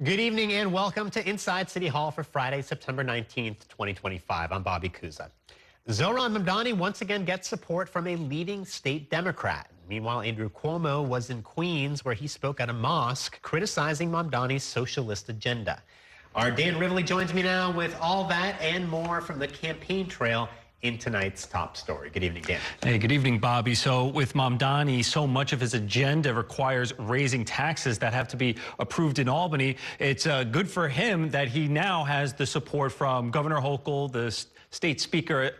Good evening and welcome to Inside City Hall for Friday, September 19th, 2025. I'm Bobby Kuza. Zohran Mamdani once again gets support from a leading state Democrat. Meanwhile, Andrew Cuomo was in Queens where he spoke at a mosque criticizing Mamdani's socialist agenda. Our Dan Rivley joins me now with all that and more from the campaign trail in tonight's top story. Good evening, Dan. Hey, good evening, Bobby. So with Mamdani, so much of his agenda requires raising taxes that have to be approved in Albany. It's good for him that he now has the support from Governor Hochul, the state speaker,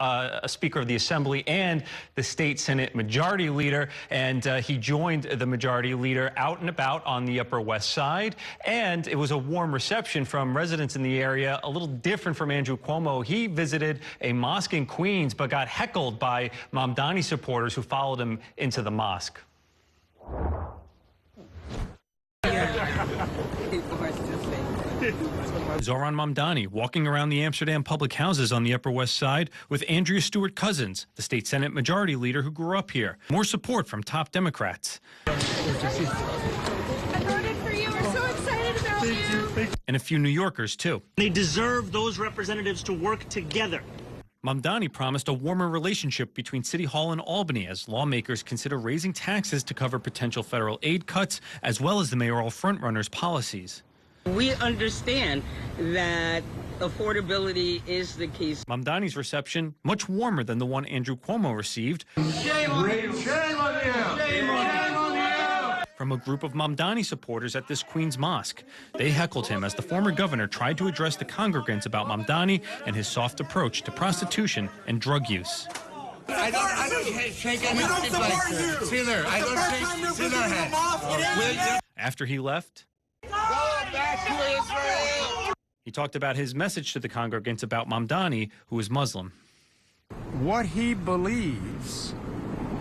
Speaker of the Assembly, and the state Senate Majority Leader. And he joined the Majority Leader out and about on the Upper West Side. And it was a warm reception from residents in the area, a little different from Andrew Cuomo. He visited a mosque in Queens, but got heckled by Mamdani supporters who followed him into the mosque. Zohran Mamdani walking around the Amsterdam public houses on the Upper West Side with Andrea Stewart-Cousins, the state Senate Majority Leader who grew up here. More support from top Democrats. I voted for you. We're so excited about you. And a few New Yorkers, too. They deserve those representatives to work together. Mamdani promised a warmer relationship between City Hall and Albany as lawmakers consider raising taxes to cover potential federal aid cuts, as well as the mayoral frontrunners' policies. We understand that affordability is the key. Mamdani's reception much warmer than the one Andrew Cuomo received. Shame on you! Shame on you! Shame on you! From a group of Mamdani supporters at this Queens mosque. They heckled him as the former governor tried to address the congregants about Mamdani and his soft approach to prostitution and drug use. I don't shake any hands. See there, I don't shake their hand. After he left, he talked about his message to the congregants about Mamdani, who is Muslim. What he believes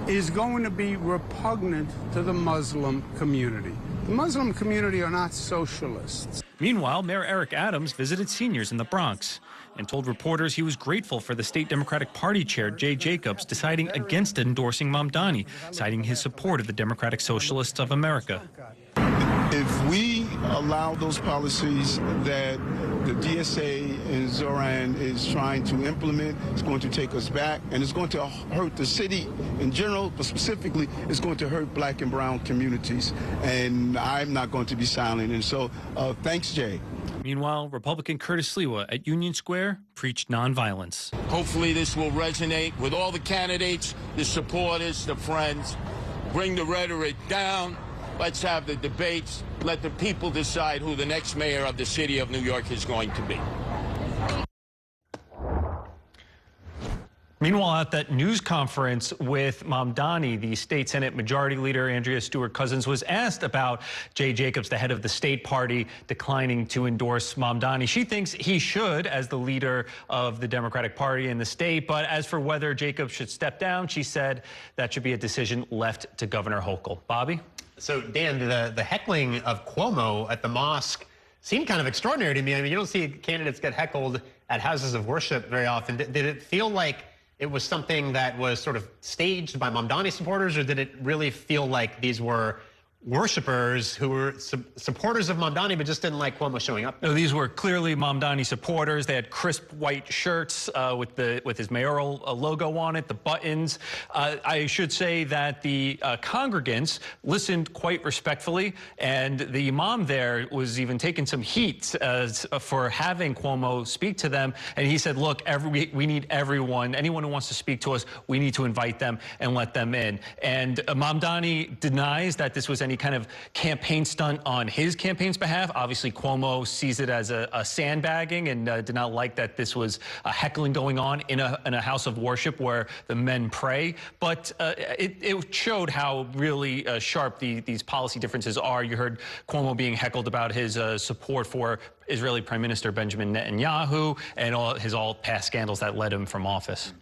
is going to be repugnant to the Muslim community. The Muslim community are not socialists. Meanwhile, Mayor Eric Adams visited seniors in the Bronx and told reporters he was grateful for the state Democratic Party chair, Jay Jacobs, deciding against endorsing Mamdani, citing his support of the Democratic Socialists of America. If we allow those policies that the DSA and Zohran is trying to implement, it's going to take us back, and it's going to hurt the city in general, but specifically it's going to hurt black and brown communities, and I'm not going to be silent. And so thanks, Jay. Meanwhile, Republican Curtis Sliwa at Union Square preached nonviolence. Hopefully this will resonate with all the candidates, the supporters, the friends. Bring the rhetoric down. Let's have the debates. Let the people decide who the next mayor of the city of New York is going to be. Meanwhile, at that news conference with Mamdani, the state Senate Majority Leader Andrea Stewart-Cousins was asked about Jay Jacobs, the head of the state party, declining to endorse Mamdani. She thinks he should as the leader of the Democratic Party in the state. But as for whether Jacobs should step down, she said that should be a decision left to Governor Hochul. Bobby? So, Dan, the heckling of Cuomo at the mosque seemed kind of extraordinary to me. I mean, you don't see candidates get heckled at houses of worship very often. Did it feel like it was something that was sort of staged by Mamdani supporters, or did it really feel like these were worshipers who were supporters of Mamdani but just didn't like Cuomo showing up? No, these were clearly Mamdani supporters. They had crisp white shirts with his mayoral logo on it, the buttons. I should say that the congregants listened quite respectfully, and the imam there was even taking some heat for having Cuomo speak to them. And he said, look, we need everyone, anyone who wants to speak to us, we need to invite them and let them in. And Mamdani denies that this was any kind of campaign stunt on his campaign's behalf. Obviously, Cuomo sees it as a sandbagging and did not like that this was a heckling going on in a house of worship where the men pray. But it showed how really sharp these policy differences are. You heard Cuomo being heckled about his support for Israeli Prime Minister Benjamin Netanyahu and all his past scandals that led him from office.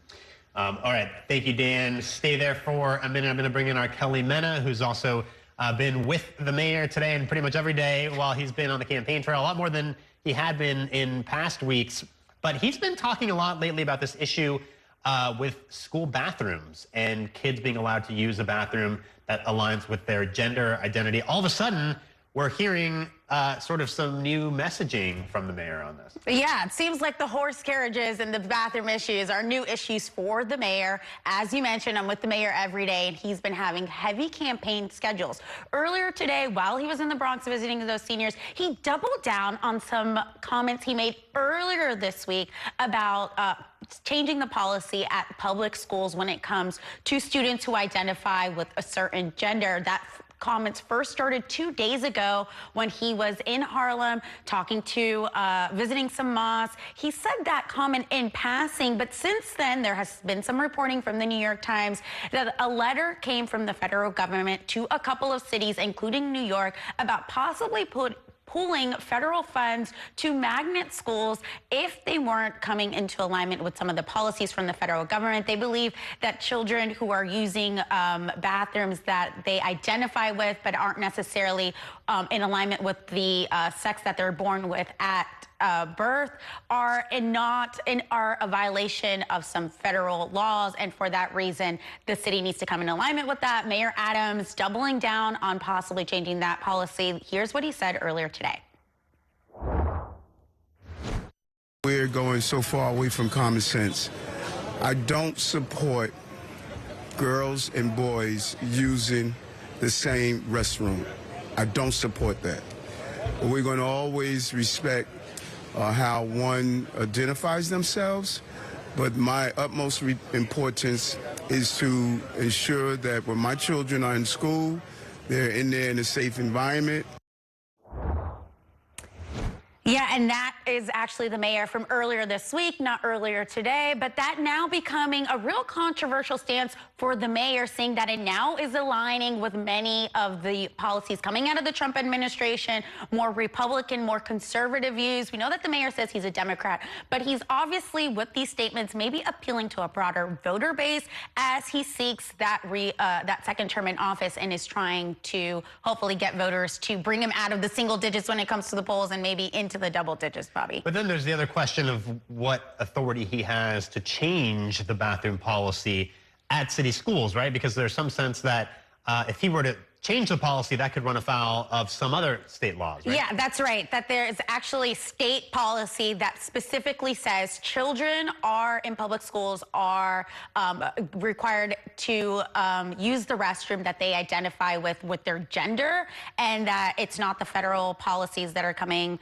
All right. Thank you, Dan. Stay there for a minute. I'm going to bring in our Kelly Mena, who's also been with the mayor today and pretty much every day while he's been on the campaign trail, a lot more than he had been in past weeks. But he's been talking a lot lately about this issue with school bathrooms and kids being allowed to use a bathroom that aligns with their gender identity. All of a sudden, we're hearing sort of some new messaging from the mayor on this. Yeah, it seems like the horse carriages and the bathroom issues are new issues for the mayor. As you mentioned, I'm with the mayor every day, and he's been having heavy campaign schedules. Earlier today, while he was in the Bronx visiting those seniors, he doubled down on some comments he made earlier this week about changing the policy at public schools when it comes to students who identify with a certain gender. That comments first started 2 days ago when he was in Harlem talking to, visiting some mosques. He said that comment in passing, but since then there has been some reporting from the New York Times that a letter came from the federal government to a couple of cities, including New York, about possibly pooling federal funds to magnet schools if they weren't coming into alignment with some of the policies from the federal government. They believe that children who are using bathrooms that they identify with but aren't necessarily in alignment with the sex that they're born with at birth are a violation of some federal laws, and for that reason the city needs to come in alignment with that. Mayor Adams doubling down on possibly changing that policy. Here's what he said earlier today. We're going so far away from common sense. I don't support girls and boys using the same restroom. I don't support that. We're going to always respect how one identifies themselves, but my utmost importance is to ensure that when my children are in school, they're in there in a safe environment. Yeah, and that is actually the mayor from earlier this week, not earlier today, but that now becoming a real controversial stance for the mayor, saying that it now is aligning with many of the policies coming out of the Trump administration, more Republican, more conservative views. We know that the mayor says he's a Democrat, but he's obviously, with these statements, maybe appealing to a broader voter base as he seeks that second term in office and is trying to hopefully get voters to bring him out of the single digits when it comes to the polls and maybe into the double digits, Bobby. But then there's the other question of what authority he has to change the bathroom policy at city schools, right? Because there's some sense that if he were to change the policy, that could run afoul of some other state laws, right? Yeah, that's right. That there is actually state policy that specifically says children in public schools are required to use the restroom that they identify with their gender, and that it's not the federal policies that are coming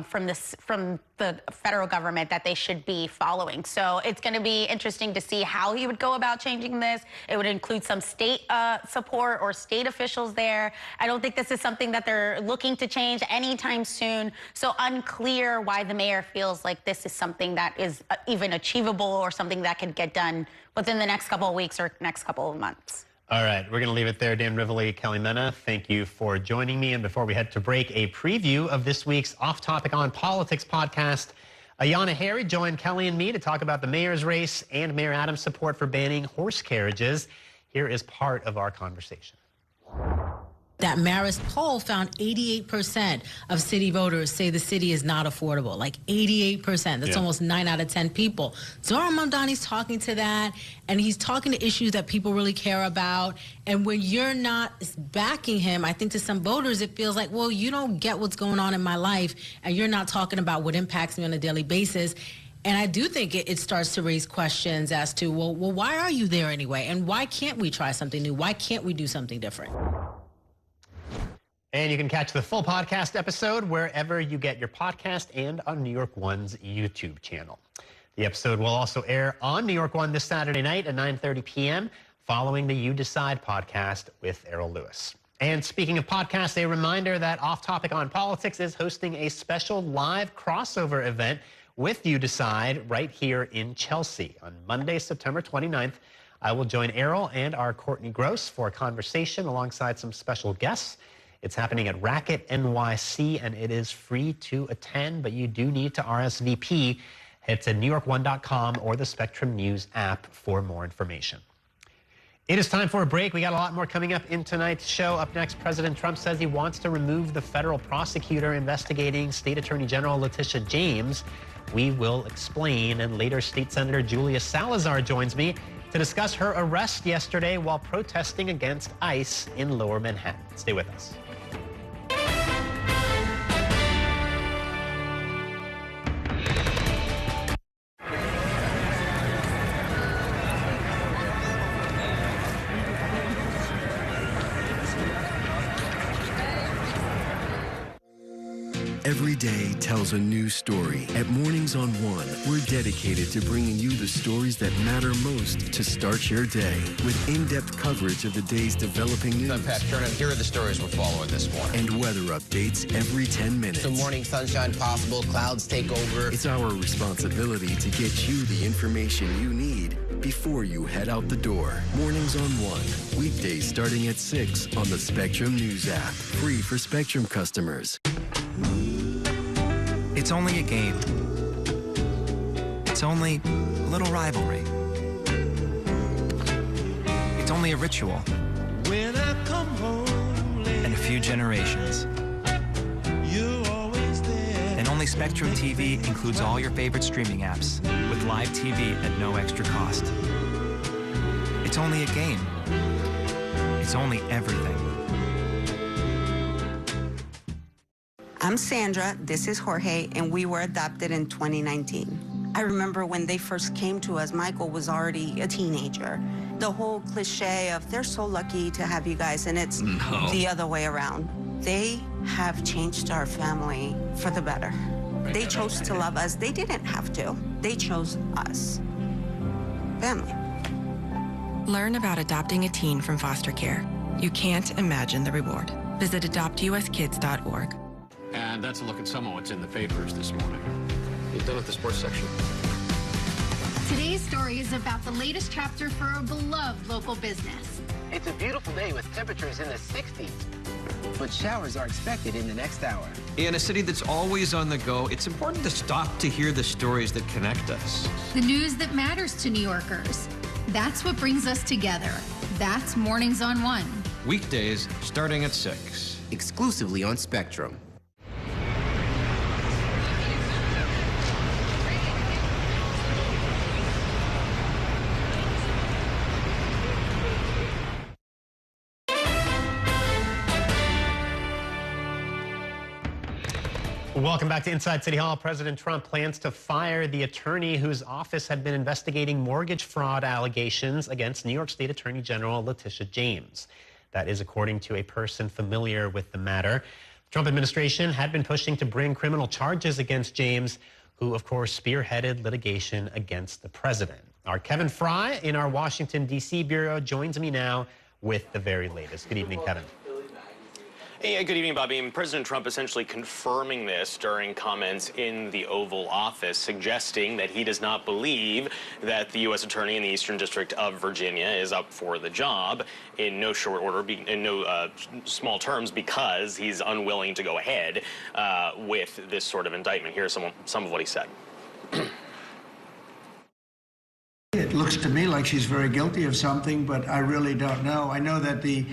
from the federal government that they should be following. So it's going to be interesting to see how he would go about changing this. It would include some state support or state officials there. I don't think this is something that they're looking to change anytime soon. So unclear why the mayor feels like this is something that is even achievable or something that could get done within the next couple of weeks or next couple of months. All right, we're going to leave it there. Dan Rivoli, Kelly Mena, thank you for joining me. And before we head to break, a preview of this week's Off Topic on Politics podcast. Ayanna Harry joined Kelly and me to talk about the mayor's race and Mayor Adams' support for banning horse carriages. Here is part of our conversation. That Marist poll found 88% of city voters say the city is not affordable. Like 88%. That's almost 9 out of 10 people. Zohran Mamdani's talking to that, and he's talking to issues that people really care about. And when you're not backing him, I think to some voters it feels like, well, you don't get what's going on in my life, and you're not talking about what impacts me on a daily basis. And I do think it starts to raise questions as to, well, why are you there anyway? And why can't we try something new? Why can't we do something different? And you can catch the full podcast episode wherever you get your podcast and on New York One's YouTube channel. The episode will also air on New York One this Saturday night at 9:30 p.m. following the You Decide podcast with Errol Lewis. And speaking of podcasts, a reminder that Off Topic on Politics is hosting a special live crossover event with You Decide right here in Chelsea on Monday, September 29th. I will join Errol and our Courtney Gross for a conversation alongside some special guests. It's happening at Racket NYC, and it is free to attend, but you do need to RSVP. Head to NewYork1.com or the Spectrum News app for more information. It is time for a break. We got a lot more coming up in tonight's show. Up next, President Trump says he wants to remove the federal prosecutor investigating State Attorney General Letitia James. We will explain, and later State Senator Julia Salazar joins me to discuss her arrest yesterday while protesting against ICE in Lower Manhattan. Stay with us. Every day tells a new story. At Mornings on One, we're dedicated to bringing you the stories that matter most to start your day. With in-depth coverage of the day's developing news. I'm Pat Kernan. Here are the stories we're following this morning. And weather updates every 10 minutes. Some morning sunshine possible, clouds take over. It's our responsibility to get you the information you need before you head out the door. Mornings on One. Weekdays starting at 6 on the Spectrum News app. Free for Spectrum customers. It's only a game. It's only a little rivalry. It's only a ritual. When I come home late, and a few generations. you're always there. And only Spectrum TV includes all your favorite streaming apps with live TV at no extra cost. It's only a game. It's only everything. I'm Sandra, this is Jorge, and we were adopted in 2019. I remember when they first came to us, Michael was already a teenager. The whole cliche of they're so lucky to have you guys, and it's the other way around. They have changed our family for the better. They chose to love us. They didn't have to. They chose us. Family. Learn about adopting a teen from foster care. You can't imagine the reward. Visit adoptuskids.org. And that's a look at some of what's in the papers this morning. You done with the sports section? Today's story is about the latest chapter for a beloved local business. It's a beautiful day with temperatures in the 60s, but showers are expected in the next hour. In a city that's always on the go, it's important to stop to hear the stories that connect us. The news that matters to New Yorkers. That's what brings us together. That's Mornings on One. Weekdays starting at 6. Exclusively on Spectrum. Welcome back to Inside City Hall. President Trump plans to fire the attorney whose office had been investigating mortgage fraud allegations against New York State Attorney General Letitia James. That is according to a person familiar with the matter. The Trump administration had been pushing to bring criminal charges against James, who, of course, spearheaded litigation against the president. Our Kevin Fry in our Washington, D.C. bureau joins me now with the very latest. Good evening, Kevin. Hey, good evening, Bobby. And President Trump essentially confirming this during comments in the Oval Office, suggesting that he does not believe that the U.S. Attorney in the Eastern District of Virginia is up for the job in no short order, in no small terms, because he's unwilling to go ahead with this sort of indictment. Here's some of what he said. It looks to me like she's very guilty of something, but I really don't know. I know that the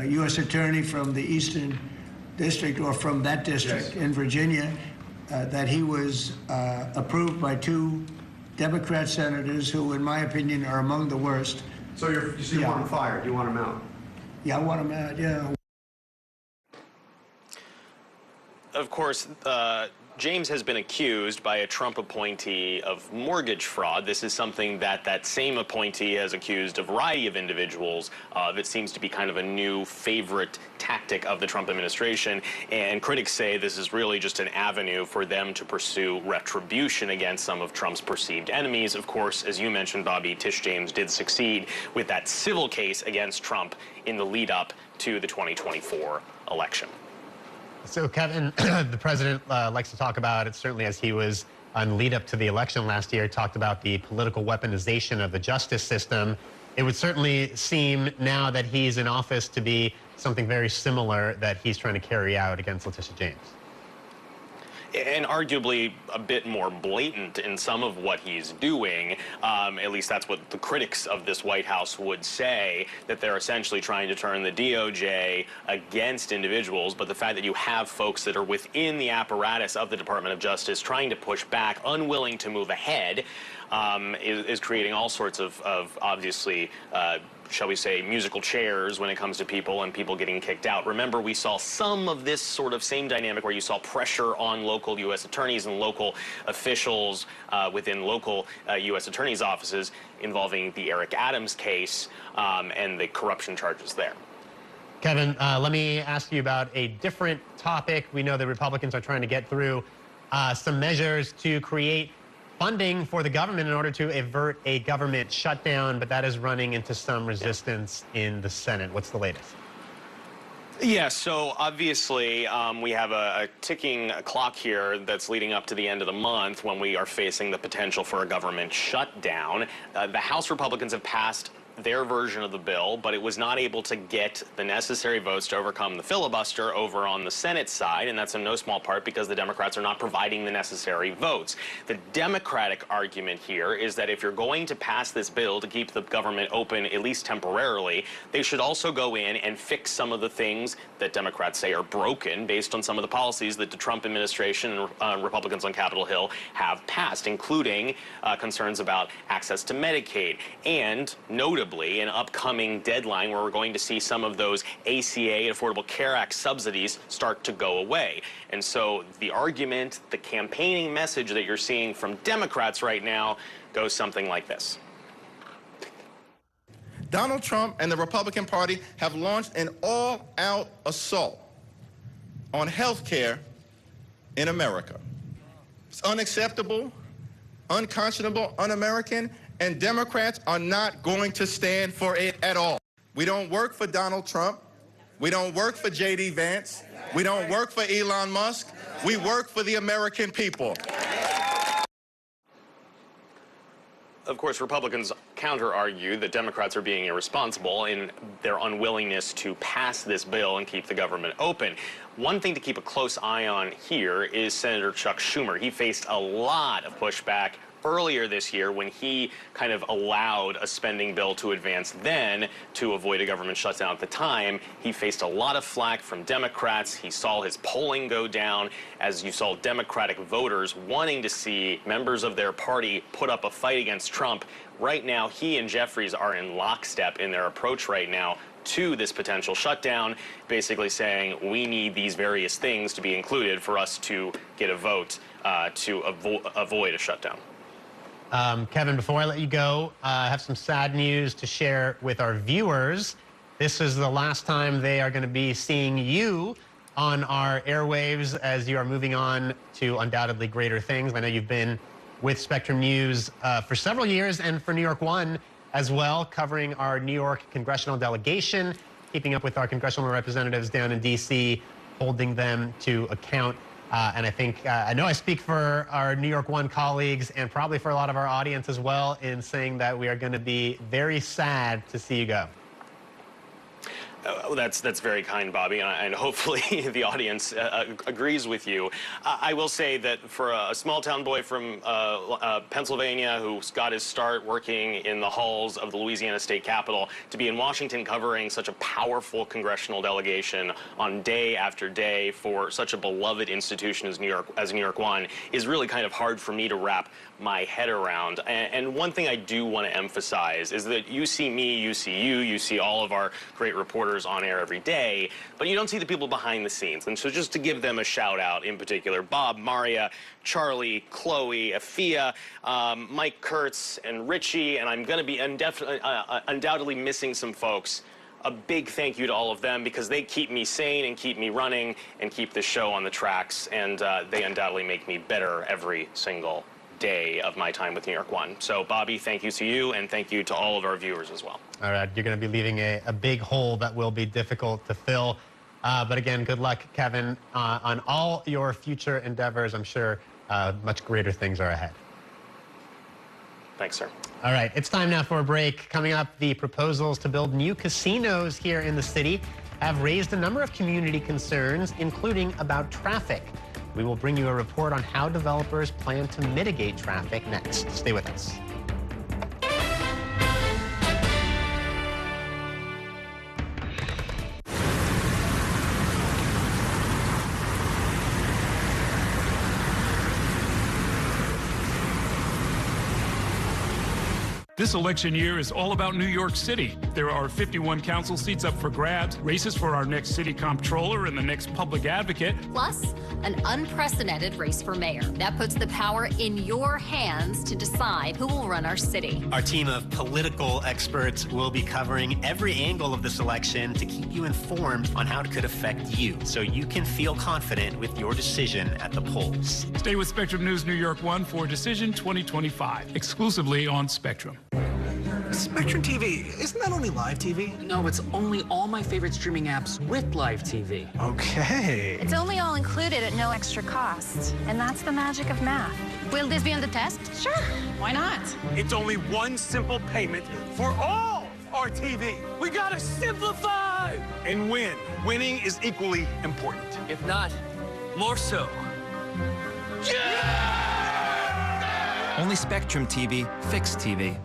U.S. Attorney from the Eastern District, or from that district in Virginia, that he was approved by 2 Democrat senators who, in my opinion, are among the worst. So you want him fired? You want him out? Yeah, I want him out, yeah. Of course, James has been accused by a Trump appointee of mortgage fraud. This is something that same appointee has accused a variety of individuals of. It seems to be kind of a new favorite tactic of the Trump administration. And critics say this is really just an avenue for them to pursue retribution against some of Trump's perceived enemies. Of course, as you mentioned, Bobby, Tish James did succeed with that civil case against Trump in the lead up to the 2024 election. So, Kevin, the president likes to talk about it, certainly as he was on the lead up to the election last year, talked about the political weaponization of the justice system. It would certainly seem now that he's in office to be something very similar that he's trying to carry out against Letitia James. And arguably a bit more blatant in some of what he's doing. At least that's what the critics of this White House would say, that they're essentially trying to turn the DOJ against individuals. But the fact that you have folks that are within the apparatus of the Department of Justice trying to push back, unwilling to move ahead, is creating all sorts of obviously, shall we say, musical chairs when it comes to people and people getting kicked out. Remember, we saw some of this sort of same dynamic where you saw pressure on local U.S. attorneys and local officials within local U.S. attorneys' offices involving the Eric Adams case and the corruption charges there. Kevin, let me ask you about a different topic. We know the Republicans are trying to get through some measures to create funding for the government in order to avert a government shutdown, but that is running into some resistance in the Senate. What's the latest? Yeah, so obviously we have a ticking clock here that's leading up to the end of the month when we are facing the potential for a government shutdown. The House Republicans have passed their version of the bill, but it was not able to get the necessary votes to overcome the filibuster over on the Senate side, and that's in no small part because the Democrats are not providing the necessary votes. The Democratic argument here is that if you're going to pass this bill to keep the government open, at least temporarily, they should also go in and fix some of the things that Democrats say are broken based on some of the policies that the Trump administration and Republicans on Capitol Hill have passed, including concerns about access to Medicaid and, notably, an upcoming deadline where we're going to see some of those ACA, Affordable Care Act subsidies start to go away. And so the argument, the campaigning message that you're seeing from Democrats right now goes something like this. Donald Trump and the Republican Party have launched an all-out assault on health care in America. It's unacceptable, unconscionable, un-American, and Democrats are not going to stand for it at all. We don't work for Donald Trump. We don't work for J.D. Vance. We don't work for Elon Musk. We work for the American people. Of course, Republicans counter-argue that Democrats are being irresponsible in their unwillingness to pass this bill and keep the government open. One thing to keep a close eye on here is Senator Chuck Schumer. He faced a lot of pushback earlier this year when he kind of allowed a spending bill to advance then to avoid a government shutdown at the time. He faced a lot of flack from Democrats. He saw his polling go down as you saw Democratic voters wanting to see members of their party put up a fight against Trump. Right now, he and Jeffries are in lockstep in their approach right now to this potential shutdown, basically saying we need these various things to be included for us to get a vote to avoid a shutdown. Kevin, before I let you go, I have some sad news to share with our viewers. This is the last time they are going to be seeing you on our airwaves as you are moving on to undoubtedly greater things. I know you've been with Spectrum News for several years and for New York One as well, covering our New York congressional delegation, keeping up with our congressional representatives down in D.C., holding them to account. And I think, I know I speak for our New York One colleagues and probably for a lot of our audience as well in saying that we are going to be very sad to see you go. That's very kind, Bobby, and hopefully the audience agrees with you. I will say that for a small-town boy from Pennsylvania who got his start working in the halls of the Louisiana State Capitol, to be in Washington covering such a powerful congressional delegation on day after day for such a beloved institution as New York One is really kind of hard for me to wrap my head around. And one thing I do want to emphasize is that you see me, you see you see all of our great reporters on air every day, but you don't see the people behind the scenes. And so just to give them a shout out in particular, Bob, Maria, Charlie, Chloe, Afia, Mike Kurtz, and Richie, and I'm going to be undoubtedly missing some folks. A big thank you to all of them because they keep me sane and keep me running and keep the show on the tracks, and they undoubtedly make me better every single day of my time with New York One. So, Bobby, thank you to you, and thank you to all of our viewers as well. All right, you're going to be leaving a big hole that will be difficult to fill. But again, good luck, Kevin, on all your future endeavors. I'm sure much greater things are ahead. Thanks, sir. All right, it's time now for a break. Coming up, the proposals to build new casinos here in the city have raised a number of community concerns, including about traffic. We will bring you a report on how developers plan to mitigate traffic next. Stay with us. This election year is all about New York City. There are 51 council seats up for grabs, races for our next city comptroller and the next public advocate. Plus, an unprecedented race for mayor. That puts the power in your hands to decide who will run our city. Our team of political experts will be covering every angle of this election to keep you informed on how it could affect you, so you can feel confident with your decision at the polls. Stay with Spectrum News New York 1 for Decision 2025, exclusively on Spectrum. Spectrum TV, isn't that only live TV? No, it's only all my favorite streaming apps with live TV. Okay. It's only all included at no extra cost, and that's the magic of math. Will this be on the test? Sure, why not? It's only one simple payment for all our TV. We gotta simplify and win. Winning is equally important. If not, more so. Yeah! Only Spectrum TV, fixed TV.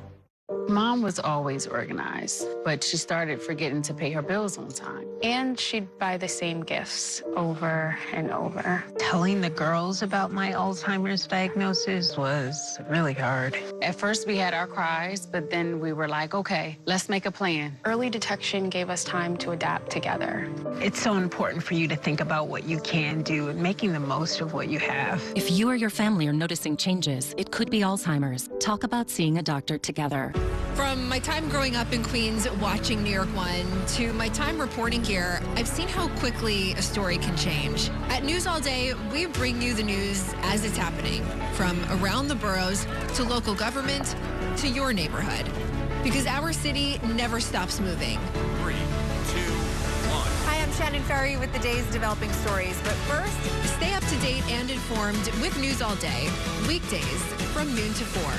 Mom was always organized, but she started forgetting to pay her bills on time. And she'd buy the same gifts over and over. Telling the girls about my Alzheimer's diagnosis was really hard. At first, we had our cries, but then we were like, okay, let's make a plan. Early detection gave us time to adapt together. It's so important for you to think about what you can do and making the most of what you have. If you or your family are noticing changes, it could be Alzheimer's. Talk about seeing a doctor together. From my time growing up in Queens watching New York 1 to my time reporting here, I've seen how quickly a story can change. At News All Day, we bring you the news as it's happening, from around the boroughs to local government to your neighborhood. Because our city never stops moving. 3, 2, 1. Hi, I'm Shannon Ferry with the day's developing stories. But first, stay up to date and informed with News All Day, weekdays from noon to 4.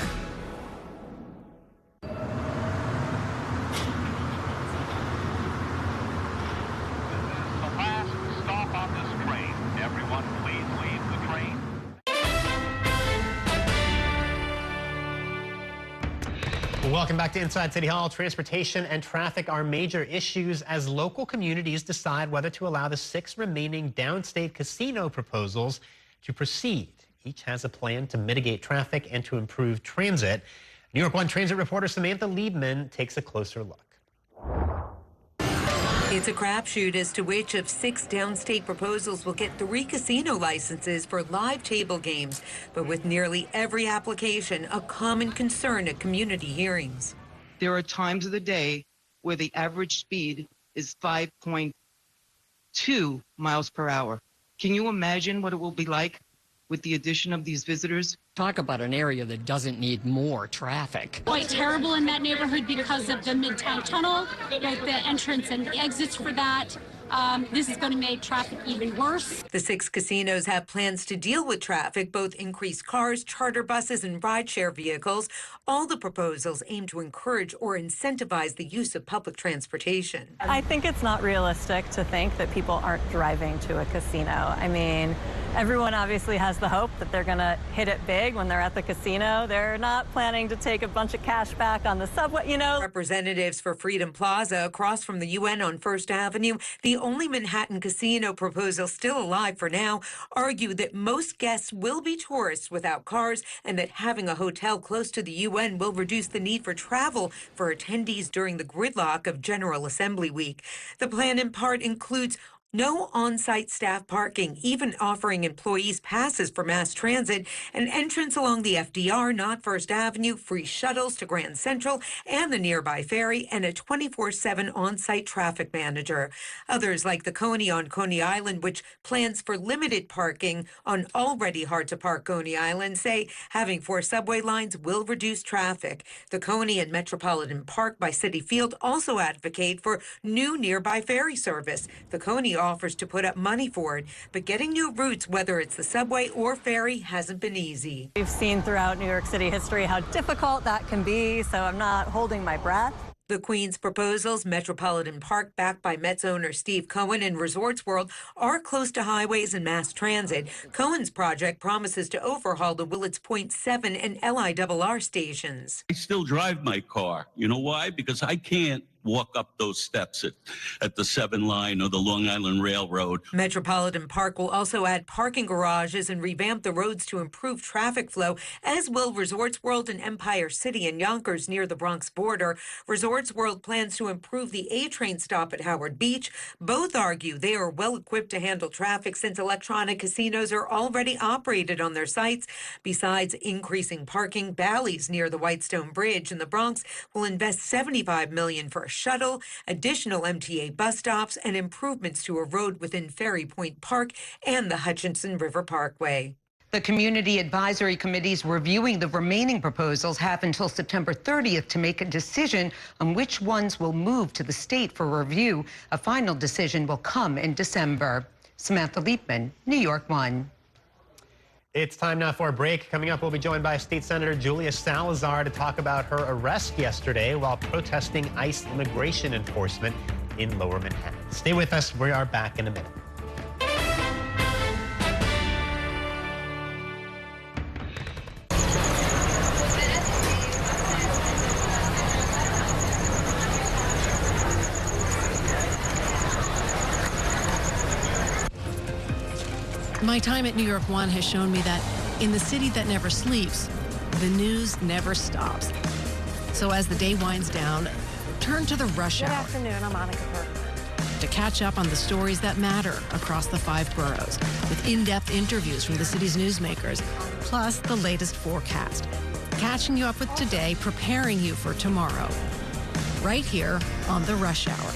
Welcome back to Inside City Hall. Transportation and traffic are major issues as local communities decide whether to allow the 6 remaining downstate casino proposals to proceed. Each has a plan to mitigate traffic and to improve transit. New York 1 transit reporter Samantha Liebman takes a closer look. It's a crapshoot as to which of 6 downstate proposals will get 3 casino licenses for live table games. But with nearly every application, a common concern at community hearings. There are times of the day where the average speed is 5.2 miles per hour. Can you imagine what it will be like with the addition of these visitors? Talk about an area that doesn't need more traffic. Quite terrible in that neighborhood because of the Midtown Tunnel, like the entrance and exits for that. This is going to make traffic even worse. The 6 casinos have plans to deal with traffic, both increased cars, charter buses, and rideshare vehicles. All the proposals aim to encourage or incentivize the use of public transportation. I think it's not realistic to think that people aren't driving to a casino. I mean, everyone obviously has the hope that they're going to hit it big when they're at the casino. They're not planning to take a bunch of cash back on the subway, you know. Representatives for Freedom Plaza across from the UN on First Avenue, the only Manhattan casino proposal still alive for now, argue that most guests will be tourists without cars and that having a hotel close to the UN will reduce the need for travel for attendees during the gridlock of General Assembly Week. The plan in part includes no on-site staff parking, even offering employees passes for mass transit, an entrance along the FDR, not First Avenue, free shuttles to Grand Central and the nearby ferry, and a 24/7 on-site traffic manager. Others, like the Coney on Coney Island, which plans for limited parking on already hard-to-park Coney Island, say having 4 subway lines will reduce traffic. The Coney and Metropolitan Park by Citi Field also advocate for new nearby ferry service. The Coney offers to put up money for it, but getting new routes, whether it's the subway or ferry, hasn't been easy. We've seen throughout New York City history how difficult that can be, so I'm not holding my breath. The Queens proposals, Metropolitan Park, backed by Mets owner Steve Cohen, and Resorts World, are close to highways and mass transit. Cohen's project promises to overhaul the Willets Point 7 and LIRR stations. I still drive my car. You know why? Because I can't walk up those steps at the 7 Line or the Long Island Railroad. Metropolitan Park will also add parking garages and revamp the roads to improve traffic flow, as will Resorts World and Empire City in Yonkers near the Bronx border. Resorts World plans to improve the A-train stop at Howard Beach. Both argue they are well equipped to handle traffic since electronic casinos are already operated on their sites. Besides increasing parking, Bally's near the Whitestone Bridge in the Bronx will invest $75 million for a shuttle, additional MTA bus stops, and improvements to a road within Ferry Point Park and the Hutchinson River Parkway. The Community Advisory Committees reviewing the remaining proposals have until September 30th to make a decision on which ones will move to the state for review. A final decision will come in December. Samantha Liebman, New York 1. It's time now for a break. Coming up, we'll be joined by State Senator Julia Salazar to talk about her arrest yesterday while protesting ICE immigration enforcement in Lower Manhattan. Stay with us. We are back in a minute. My time at New York 1 has shown me that in the city that never sleeps, the news never stops. So as the day winds down, turn to the rush hour. Good afternoon, I'm Monica Perkman. To catch up on the stories that matter across the 5 boroughs, with in-depth interviews from the city's newsmakers, plus the latest forecast. Catching you up with today, preparing you for tomorrow. Right here on the Rush Hour.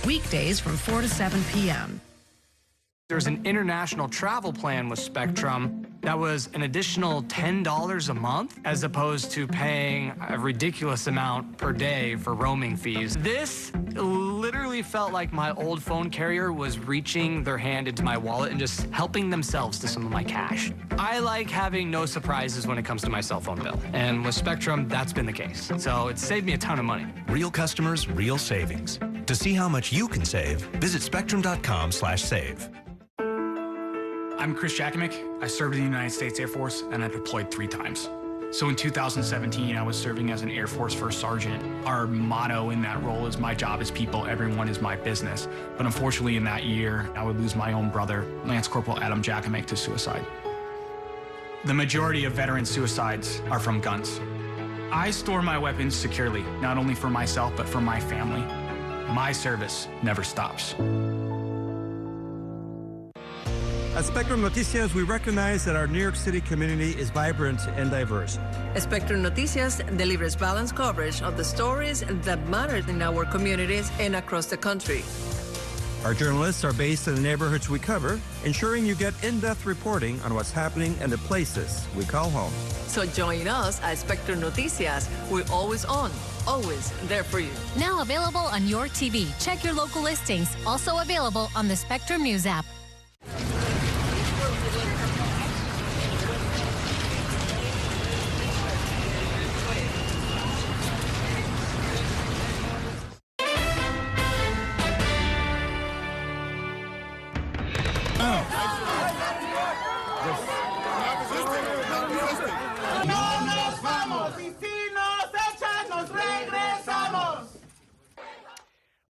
Weekdays from 4 to 7 p.m. There's an international travel plan with Spectrum that was an additional $10 a month, as opposed to paying a ridiculous amount per day for roaming fees. This literally felt like my old phone carrier was reaching their hand into my wallet and just helping themselves to some of my cash. I like having no surprises when it comes to my cell phone bill. And with Spectrum, that's been the case. So it saved me a ton of money. Real customers, real savings. To see how much you can save, visit spectrum.com/save. I'm Chris Jakovic. I served in the United States Air Force, and I deployed 3 times. So in 2017, I was serving as an Air Force First Sergeant. Our motto in that role is, my job is people, everyone is my business. But unfortunately in that year, I would lose my own brother, Lance Corporal Adam Jakovic, to suicide. The majority of veteran suicides are from guns. I store my weapons securely, not only for myself, but for my family. My service never stops. At Spectrum Noticias, we recognize that our New York City community is vibrant and diverse. Spectrum Noticias delivers balanced coverage of the stories that matter in our communities and across the country. Our journalists are based in the neighborhoods we cover, ensuring you get in-depth reporting on what's happening in the places we call home. So join us at Spectrum Noticias. We're always on, always there for you. Now available on your TV. Check your local listings. Also available on the Spectrum News app.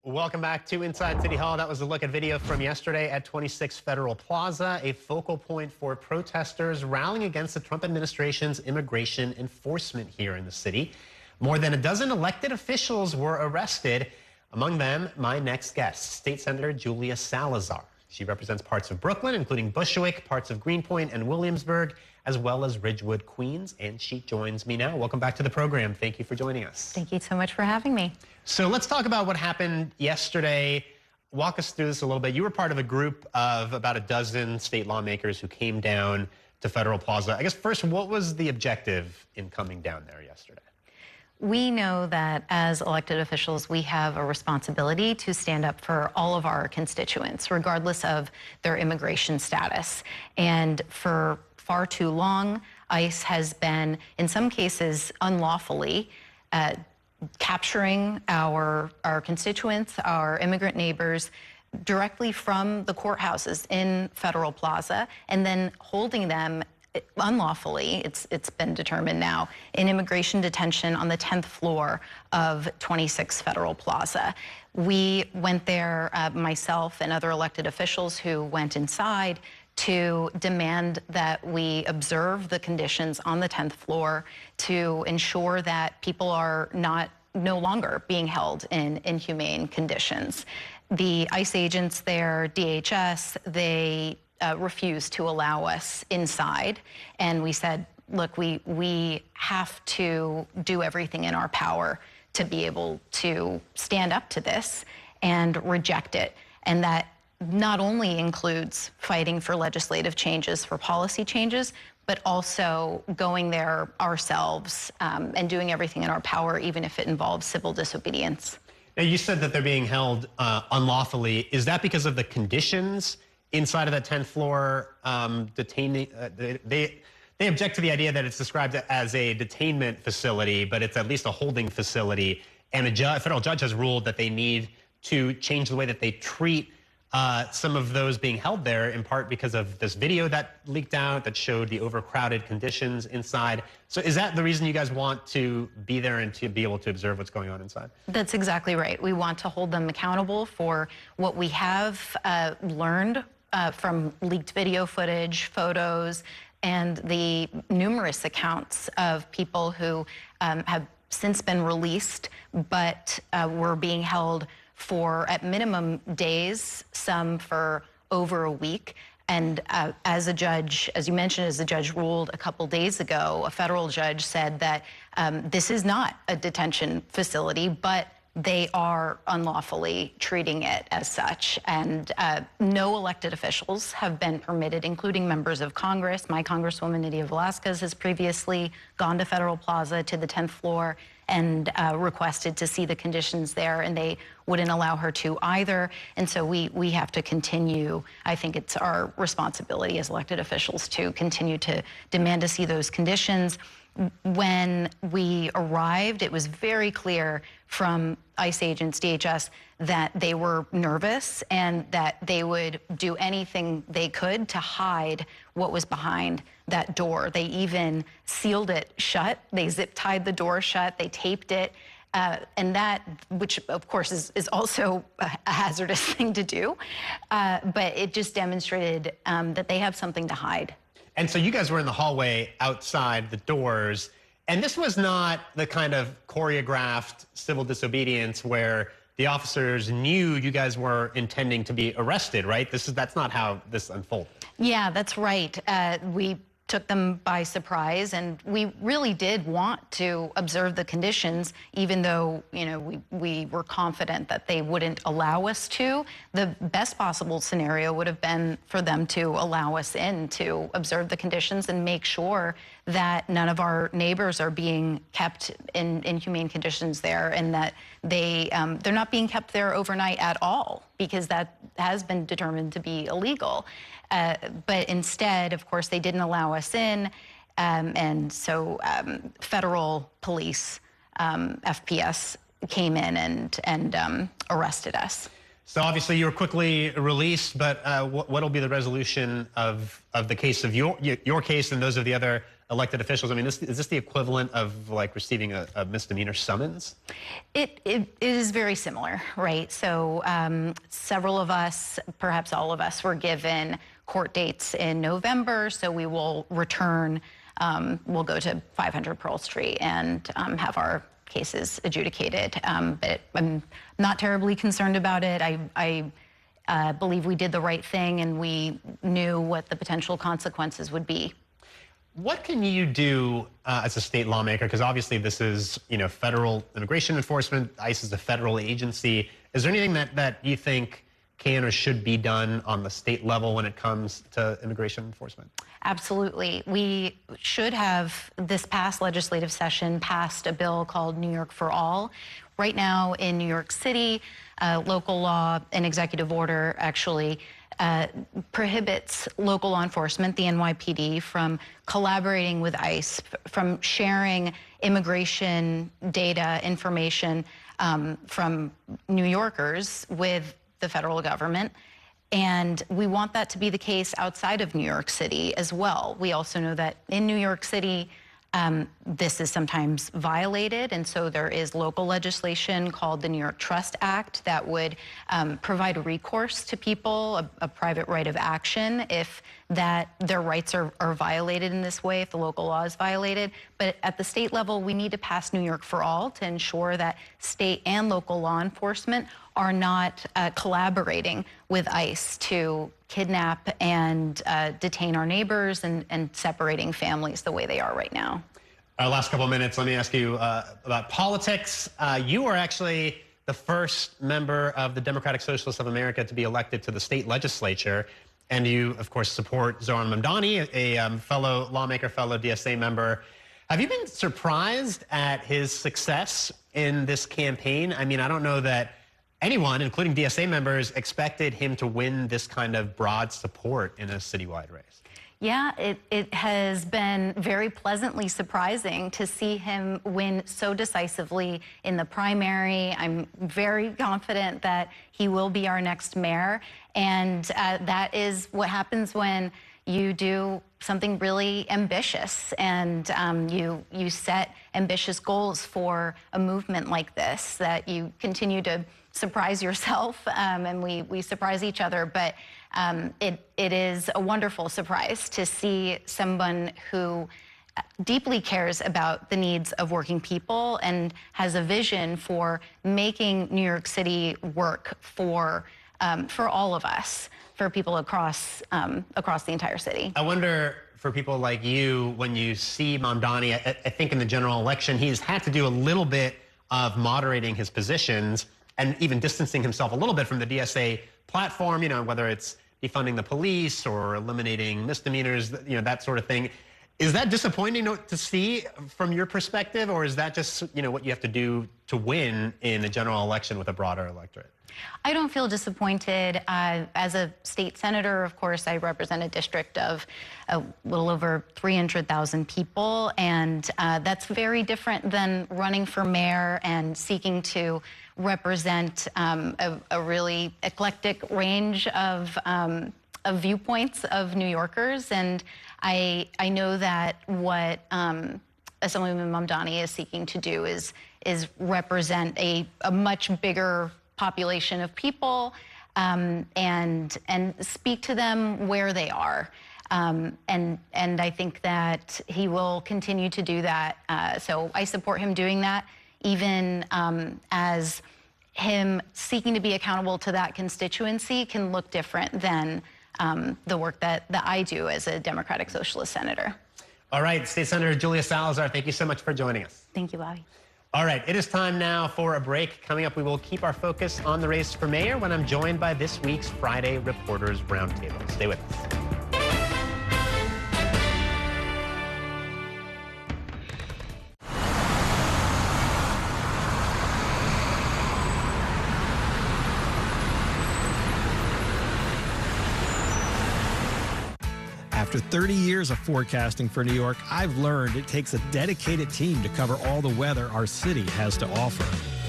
Welcome back to Inside City Hall. That was a look at video from yesterday at 26 Federal Plaza, a focal point for protesters rallying against the Trump administration's immigration enforcement here in the city. More than a dozen elected officials were arrested. Among them, my next guest, State Senator Julia Salazar. She represents parts of Brooklyn, including Bushwick, parts of Greenpoint and Williamsburg, as well as Ridgewood, Queens, and she joins me now. Welcome back to the program. Thank you for joining us. Thank you so much for having me. So let's talk about what happened yesterday. Walk us through this a little bit. You were part of a group of about a dozen state lawmakers who came down to Federal Plaza. I guess first, what was the objective in coming down there yesterday? We know that as elected officials, we have a responsibility to stand up for all of our constituents, regardless of their immigration status. And for far too long, ICE has been, in some cases, unlawfully capturing our constituents, our immigrant neighbors, directly from the courthouses in Federal Plaza, and then holding them unlawfully, it's been determined now, in immigration detention on the 10th floor of 26 Federal Plaza. We went there, myself and other elected officials who went inside to demand that we observe the conditions on the 10th floor to ensure that people are no longer being held in inhumane conditions. The ICE agents there, DHS, they refused to allow us inside, and we said, look, we have to do everything in our power to be able to stand up to this and reject it. And that not only includes fighting for legislative changes, for policy changes, but also going there ourselves and doing everything in our power, even if it involves civil disobedience. Now, you said that they're being held unlawfully. Is that because of the conditions inside of that 10th floor detaining? They object to the idea that it's described as a detainment facility, but it's at least a holding facility. And a federal judge has ruled that they need to change the way that they treat some of those being held there, in part because of this video that leaked out that showed the overcrowded conditions inside. So is that the reason you guys want to be there and to be able to observe what's going on inside? That's exactly right. We want to hold them accountable for what we have learned from leaked video footage, photos, and the numerous accounts of people who have since been released, but were being held for, at minimum, days, some for over a week. And as a judge, as you mentioned, as the judge ruled a couple days ago, a federal judge said that this is not a detention facility, but they are unlawfully treating it as such. And no elected officials have been permitted, including members of Congress. My Congresswoman Nydia Velázquez has previously gone to Federal Plaza to the 10th floor and requested to see the conditions there, and they wouldn't allow her to either. And so we have to continue. I think it's our responsibility as elected officials to continue to demand to see those conditions. When we arrived, it was very clear from ICE agents, DHS, that they were nervous and that they would do anything they could to hide what was behind that door. They even sealed it shut. They zip-tied the door shut. They taped it. And that, which of course is also a hazardous thing to do, but it just demonstrated that they have something to hide. And so you guys were in the hallway outside the doors, and this was not the kind of choreographed civil disobedience where the officers knew you guys were intending to be arrested, right? That's not how this unfolded. Yeah, that's right. We took them by surprise, and we really did want to observe the conditions, even though, you know, we were confident that they wouldn't allow us to. The best possible scenario would have been for them to allow us in to observe the conditions and make sure that none of our neighbors are being kept in inhumane conditions there, and that they're not being kept there overnight at all, because that has been determined to be illegal. But instead, of course, they didn't allow us in, and so federal police, FPS, came in and arrested us. So obviously you were quickly released, but what will be the resolution of the case of your case and those of the other elected officials? I mean, is this the equivalent of like receiving a misdemeanor summons? It is very similar, right? So several of us, perhaps all of us, were given court dates in November, so we will return. We'll go to 500 Pearl Street and have our cases adjudicated. But I'm not terribly concerned about it. I believe we did the right thing, and we knew what the potential consequences would be. What can you do as a state lawmaker? Because obviously this is, you know, federal immigration enforcement. ICE is a federal agency. Is there anything that you think can or should be done on the state level when it comes to immigration enforcement? Absolutely. We should have, this past legislative session, passed a bill called New York for All. Right now in New York City, local law, an executive order actually, prohibits local law enforcement, the NYPD, from collaborating with ICE, from sharing immigration data, information from New Yorkers with the federal government. And we want that to be the case outside of New York City as well. We also know that in New York City, this is sometimes violated, and so there is local legislation called the New York Trust Act that would provide a recourse to people, a private right of action, if their rights are violated in this way, if the local law is violated. But at the state level, we need to pass New York for All to ensure that state and local law enforcement are not collaborating with ICE to kidnap and detain our neighbors and separating families the way they are right now. Our last couple of minutes, let me ask you about politics. You are actually the first member of the Democratic Socialists of America to be elected to the state legislature. And you, of course, support Zohran Mamdani, a fellow lawmaker, fellow DSA member. Have you been surprised at his success in this campaign? I mean, I don't know that anyone, including DSA members, expected him to win this kind of broad support in a citywide race. Yeah, it has been very pleasantly surprising to see him win so decisively in the primary. I'm very confident that he will be our next mayor. And that is what happens when you do something really ambitious and you set ambitious goals for a movement like this, that you continue to surprise yourself and we surprise each other. But it is a wonderful surprise to see someone who deeply cares about the needs of working people and has a vision for making New York City work for all of us, for people across the entire city. I wonder, for people like you, when you see Mamdani, I think in the general election, he's had to do a little bit of moderating his positions and even distancing himself a little bit from the DSA platform, you know, whether it's defunding the police or eliminating misdemeanors, you know, that sort of thing. Is that disappointing to see from your perspective, or is that just, you know, what you have to do to win in a general election with a broader electorate? I don't feel disappointed. As a state senator, of course, I represent a district of a little over 300,000 people, and that's very different than running for mayor and seeking to represent a really eclectic range of viewpoints of New Yorkers. And I know that what Assemblyman Mamdani is seeking to do is represent a much bigger population of people and speak to them where they are. And I think that he will continue to do that. So I support him doing that, even as him seeking to be accountable to that constituency can look different than the work that I do as a Democratic Socialist senator. All right, State Senator Julia Salazar, thank you so much for joining us. Thank you, Bobby. All right, it is time now for a break. Coming up, we will keep our focus on the race for mayor when I'm joined by this week's Friday Reporters Roundtable. Stay with us. After 30 years of forecasting for New York, I've learned it takes a dedicated team to cover all the weather our city has to offer.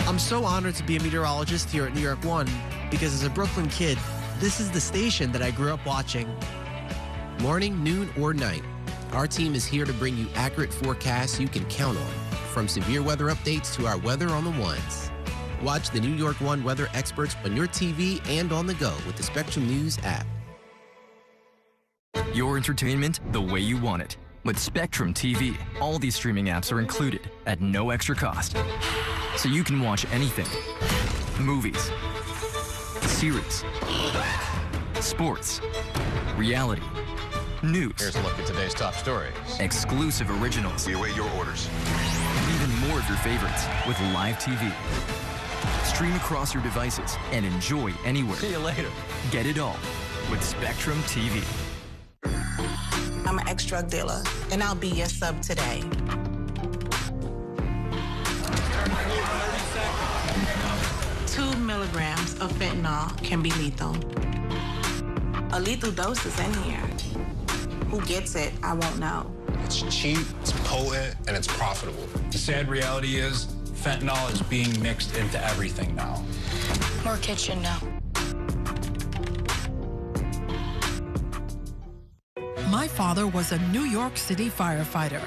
I'm so honored to be a meteorologist here at New York One because as a Brooklyn kid, this is the station that I grew up watching. Morning, noon, or night, our team is here to bring you accurate forecasts you can count on, from severe weather updates to our weather on the ones. Watch the New York One weather experts on your TV and on the go with the Spectrum News app. Your entertainment the way you want it. With Spectrum TV, all these streaming apps are included at no extra cost. So you can watch anything. Movies, series, sports, reality, news. Here's a look at today's top stories. Exclusive originals. We await your orders. And even more of your favorites with live TV. Stream across your devices and enjoy anywhere. See you later. Get it all with Spectrum TV. I'm an ex-drug dealer, and I'll be your sub today. 2 milligrams of fentanyl can be lethal. A lethal dose is in here. Who gets it, I won't know. It's cheap, it's potent, and it's profitable. The sad reality is fentanyl is being mixed into everything now. More kitchen now. My father was a New York City firefighter.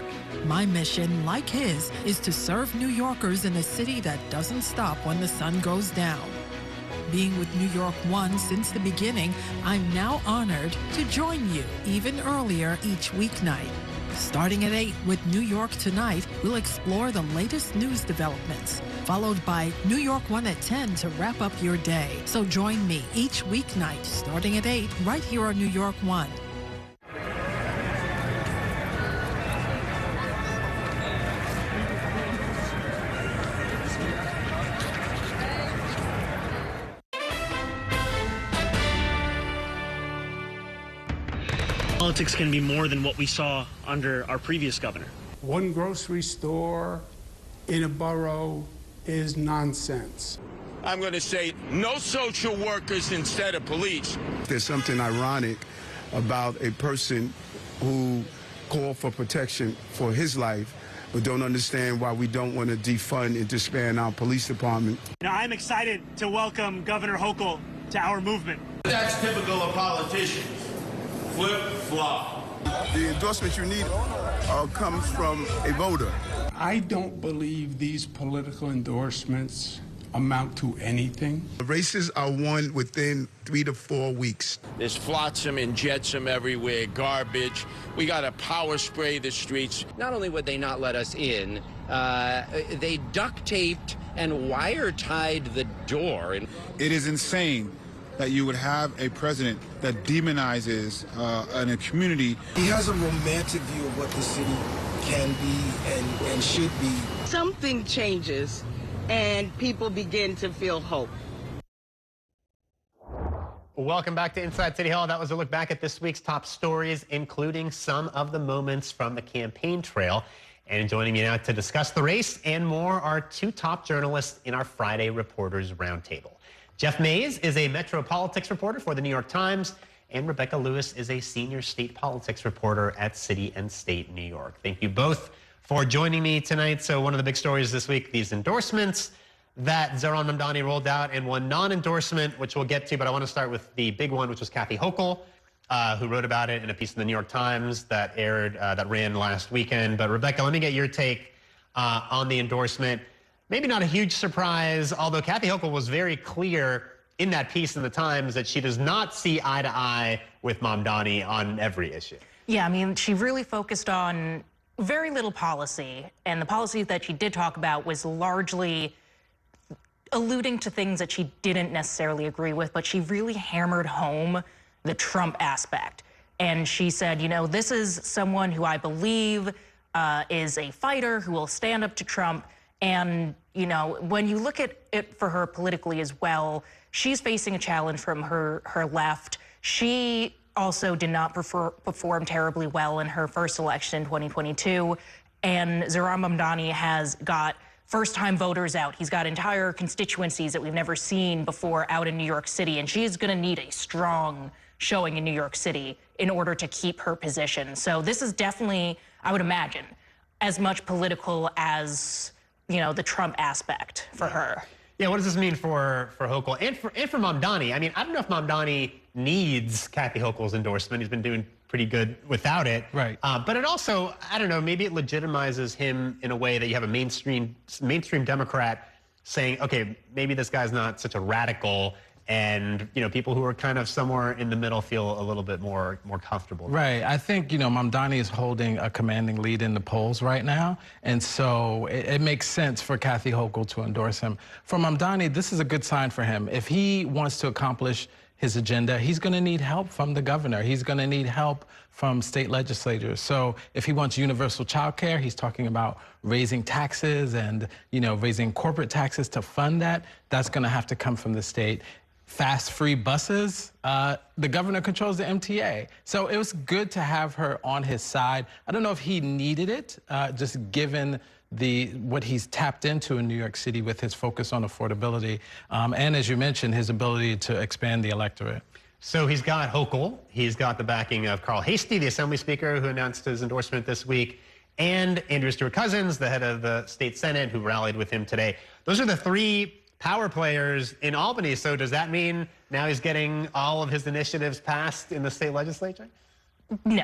My mission, like his, is to serve New Yorkers in a city that doesn't stop when the sun goes down. Being with New York One since the beginning, I'm now honored to join you even earlier each weeknight. Starting at 8 with New York Tonight, we'll explore the latest news developments, followed by New York One at 10 to wrap up your day. So join me each weeknight starting at 8 right here on New York One. Politics can be more than what we saw under our previous governor. One grocery store in a borough is nonsense. I'm going to say no social workers instead of police. There's something ironic about a person who called for protection for his life, but don't understand why we don't want to defund and disband our police department. I'm excited to welcome Governor Hochul to our movement. That's typical of politicians. Flip-flop. The endorsement you need comes from a voter. I don't believe these political endorsements amount to anything. The races are won within 3 to 4 weeks. There's flotsam and jetsam everywhere, garbage. We got to power spray the streets. Not only would they not let us in, they duct taped and wire-tied the door. It is insane that you would have a president that demonizes a community. He has a romantic view of what the city can be and should be. Something changes and people begin to feel hope. Welcome back to Inside City Hall. That was a look back at this week's top stories, including some of the moments from the campaign trail. And joining me now to discuss the race and more are two top journalists in our Friday Reporters Roundtable. Jeff Mays is a Metro politics reporter for the New York Times, and Rebecca Lewis is a senior state politics reporter at City and State New York. Thank you both for joining me tonight. So one of the big stories this week, these endorsements that Zohran Mamdani rolled out, and one non-endorsement, which we'll get to, but I want to start with the big one, which was Kathy Hochul, who wrote about it in a piece in the New York Times that aired, that ran last weekend. But Rebecca, let me get your take on the endorsement. Maybe not a huge surprise, although Kathy Hochul was very clear in that piece in the Times that she does not see eye to eye with Mamdani on every issue. Yeah, I mean, she really focused on very little policy, and the policy that she did talk about was largely alluding to things that she didn't necessarily agree with, but she really hammered home the Trump aspect. And she said, you know, this is someone who I believe is a fighter who will stand up to Trump. And, you know, when you look at it for her politically as well, she's facing a challenge from her left. She also did not perform terribly well in her first election in 2022. And Zohran Mamdani has got first-time voters out. He's got entire constituencies that we've never seen before out in New York City. And she's going to need a strong showing in New York City in order to keep her position. So this is definitely, I would imagine, as much political as, you know, the Trump aspect for her. Yeah, what does this mean for Hochul and for Mamdani? I mean, I don't know if Mamdani needs Kathy Hochul's endorsement. He's been doing pretty good without it. Right. But it also, I don't know, maybe it legitimizes him in a way that you have a mainstream Democrat saying, okay, maybe this guy's not such a radical, and, you know, people who are kind of somewhere in the middle feel a little bit more comfortable. Right. I think, you know, Mamdani is holding a commanding lead in the polls right now. And so it makes sense for Kathy Hochul to endorse him. For Mamdani, this is a good sign for him. If he wants to accomplish his agenda, he's going to need help from the governor. He's going to need help from state legislators. So if he wants universal child care, he's talking about raising taxes and, you know, raising corporate taxes to fund that. That's going to have to come from the state. Fast free buses, the governor controls the MTA. So it was good to have her on his side. I don't know if he needed it, just given what he's tapped into in New York City with his focus on affordability. And as you mentioned, his ability to expand the electorate. So he's got Hochul, he's got the backing of Carl Hastie, the Assembly Speaker, who announced his endorsement this week, and Andrea Stewart-Cousins, the head of the state Senate, who rallied with him today. Those are the three power players in Albany. So does that mean now he's getting all of his initiatives passed in the state legislature? No.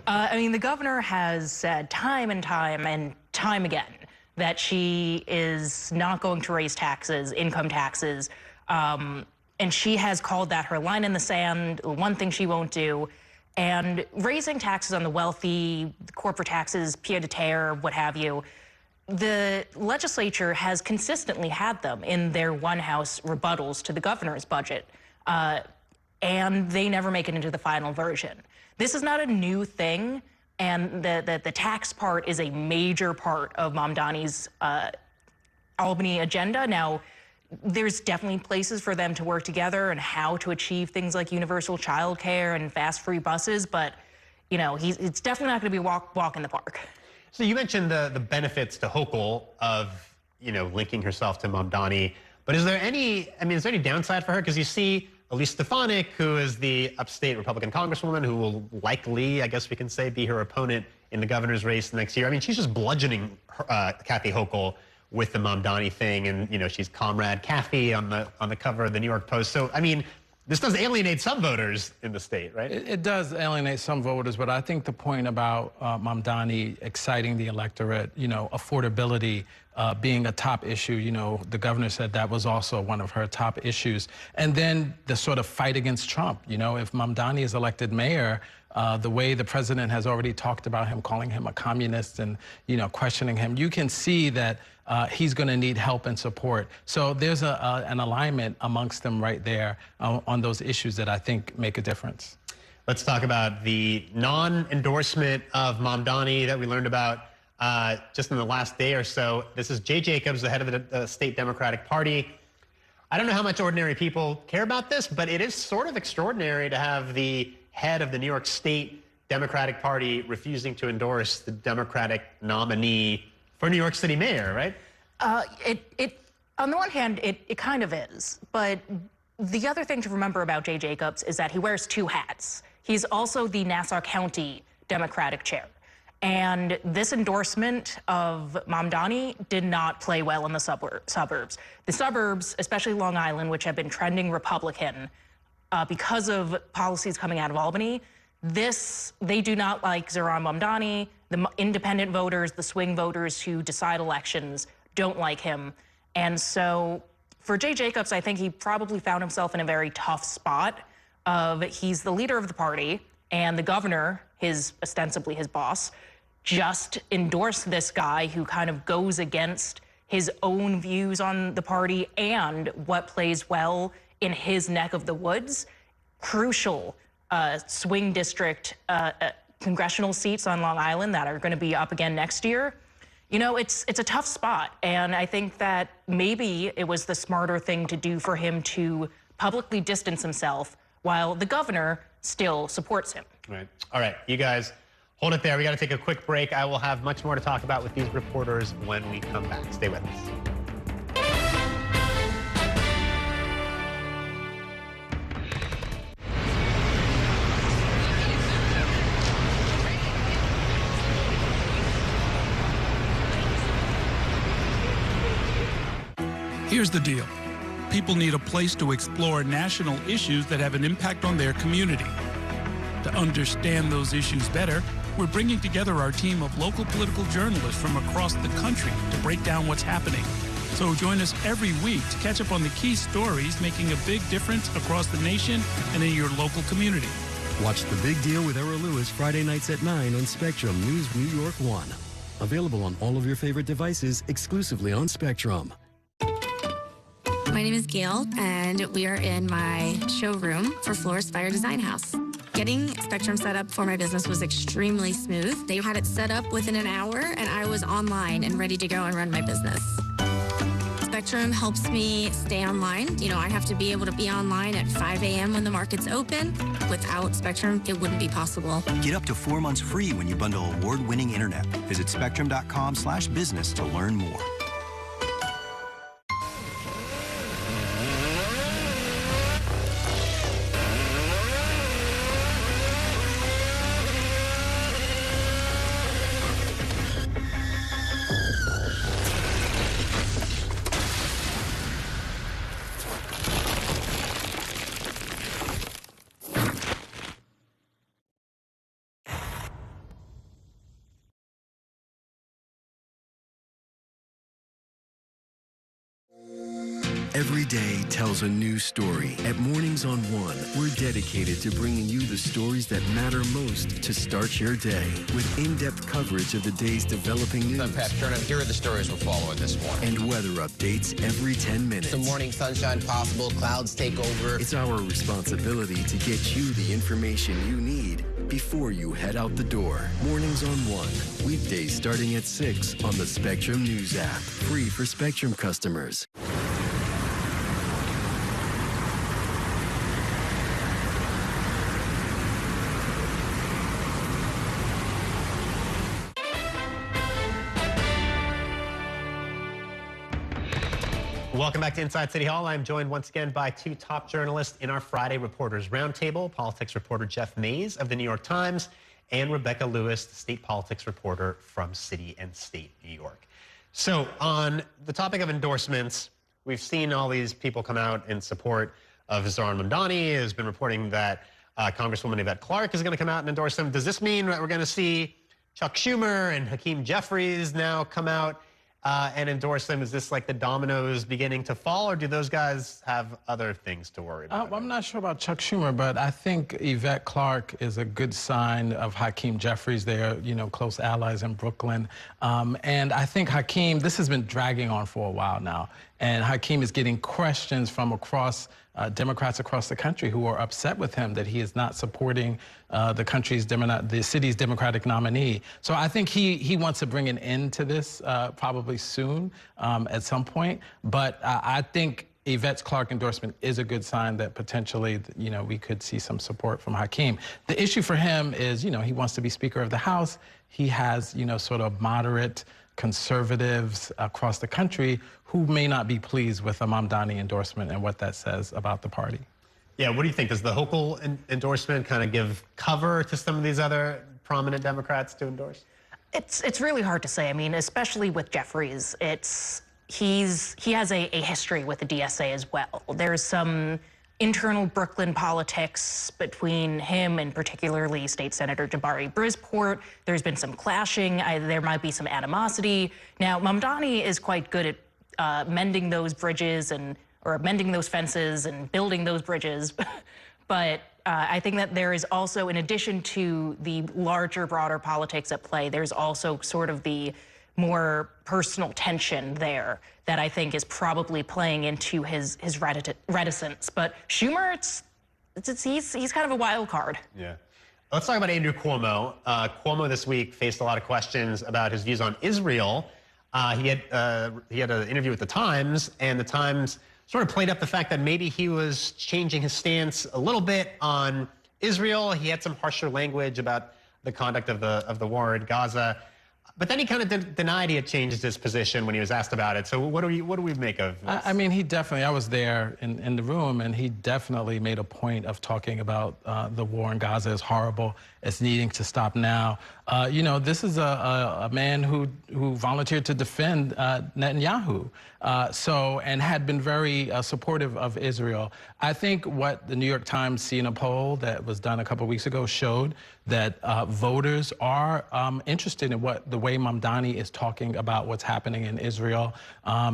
I mean, the governor has said time and time again that she is not going to raise taxes, income taxes, and she has called that her line in the sand, one thing she won't do. And raising taxes on the wealthy, corporate taxes, pied-à-terre, what have you, the legislature has consistently had them in their one-house rebuttals to the governor's budget, and they never make it into the final version. This is not a new thing, and the tax part is a major part of Mamdani's Albany agenda. Now, there's definitely places for them to work together and how to achieve things like universal child care and fast free buses, but you know, it's definitely not going to be a walk in the park. So you mentioned the benefits to Hochul of, you know, linking herself to Mamdani, but is there any downside for her? Because you see Elise Stefanik, who is the upstate Republican congresswoman who will likely, I guess we can say, be her opponent in the governor's race next year. I mean, she's just bludgeoning Kathy Hochul with the Mamdani thing, and you know, she's Comrade Kathy on the cover of the New York Post. So I mean, this does alienate some voters in the state, right? It does alienate some voters, but I think the point about Mamdani exciting the electorate, you know, affordability being a top issue, you know, the governor said that was also one of her top issues. And then the sort of fight against Trump, you know, if Mamdani is elected mayor, the way the president has already talked about him, calling him a communist and, you know, questioning him, you can see that he's going to need help and support. So there's an alignment amongst them right there on those issues that I think make a difference. Let's talk about the non-endorsement of Mamdani that we learned about just in the last day or so. This is Jay Jacobs, the head of the state Democratic Party. I don't know how much ordinary people care about this, but it is sort of extraordinary to have the head of the New York State Democratic Party refusing to endorse the Democratic nominee for New York City mayor, right? On the one hand, it kind of is. But the other thing to remember about Jay Jacobs is that he wears two hats. He's also the Nassau County Democratic chair. And this endorsement of Mamdani did not play well in the suburbs. The suburbs, especially Long Island, which have been trending Republican because of policies coming out of Albany, they do not like Zohran Mamdani. The independent voters, the swing voters who decide elections don't like him. And so for Jay Jacobs, I think he probably found himself in a very tough spot he's the leader of the party, and the governor, ostensibly his boss, just endorsed this guy who kind of goes against his own views on the party and what plays well in his neck of the woods. Crucial swing district congressional seats on Long Island that are going to be up again next year. You know, it's a tough spot, and I think that maybe it was the smarter thing to do for him to publicly distance himself while the governor still supports him. Right. All right, you guys, hold it there. We got to take a quick break. I will have much more to talk about with these reporters when we come back. Stay with us. Here's the deal. People need a place to explore national issues that have an impact on their community. To understand those issues better, we're bringing together our team of local political journalists from across the country to break down what's happening. So join us every week to catch up on the key stories making a big difference across the nation and in your local community. Watch The Big Deal with Errol Lewis Friday nights at 9 on Spectrum News New York 1. Available on all of your favorite devices exclusively on Spectrum. My name is Gail, and we are in my showroom for Floor Spire Design House. Getting Spectrum set up for my business was extremely smooth. They had it set up within an hour, and I was online and ready to go and run my business. Spectrum helps me stay online. You know, I have to be able to be online at 5 a.m. when the market's open. Without Spectrum, it wouldn't be possible. Get up to 4 months free when you bundle award-winning internet. Visit spectrum.com/business to learn more. Every day tells a new story. At Mornings on One, we're dedicated to bringing you the stories that matter most to start your day. With in-depth coverage of the day's developing news. I'm Pat Turnham. Here are the stories we're following this morning. And weather updates every 10 minutes. Some morning sunshine possible, clouds take over. It's our responsibility to get you the information you need before you head out the door. Mornings on One. Weekdays starting at 6 on the Spectrum News app. Free for Spectrum customers. Welcome back to Inside City Hall. I'm joined once again by two top journalists in our Friday Reporters Roundtable, politics reporter Jeff Mays of the New York Times and Rebecca Lewis, the state politics reporter from City and State New York. So on the topic of endorsements, we've seen all these people come out in support of Zohran Mamdani, who's been reporting that Congresswoman Yvette Clarke is going to come out and endorse him. Does this mean that we're going to see Chuck Schumer and Hakeem Jeffries now come out and endorse them? Is this like the dominoes beginning to fall, or do those guys have other things to worry about? Well, I'm not sure about Chuck Schumer, but I think Yvette Clarke is a good sign of Hakeem Jeffries. They're, close allies in Brooklyn. And I think Hakeem, this has been dragging on for a while now. And Hakeem is getting questions from Democrats across the country who are upset with him that he is not supporting the city's Democratic nominee. So I think he wants to bring an end to this probably soon at some point. But I think Yvette Clarke endorsement is a good sign that potentially, we could see some support from Hakeem. The issue for him is, he wants to be Speaker of the House. He has, sort of moderate conservatives across the country who may not be pleased with a Mamdani endorsement and what that says about the party. Yeah, what do you think? Does the Hochul endorsement kind of give cover to some of these other prominent Democrats to endorse? It's really hard to say. I mean, especially with Jeffries, he has a history with the DSA as well. There's some internal Brooklyn politics between him and particularly State Senator Jabari Brisport. There's been some clashing. There might be some animosity. Now, Mamdani is quite good at mending those bridges or mending those fences and building those bridges. But I think that there is also, in addition to the larger, broader politics at play, there's also sort of the more personal tension there that I think is probably playing into his reticence. But Schumer, he's kind of a wild card. Yeah. Let's talk about Andrew Cuomo. Cuomo this week faced a lot of questions about his views on Israel. He had an interview with the Times, and the Times sort of played up the fact that maybe he was changing his stance a little bit on Israel. He had some harsher language about the conduct of the war in Gaza. But then he kind of denied he had changed his position when he was asked about it. So what do we make of this? I mean, I was there in the room, and he definitely made a point of talking about the war in Gaza as horrible, as needing to stop now. This is a man who volunteered to defend Netanyahu, and had been very supportive of Israel. I think what the New York Times seen a poll that was done a couple of weeks ago showed that voters are interested in the way Mamdani is talking about what's happening in Israel,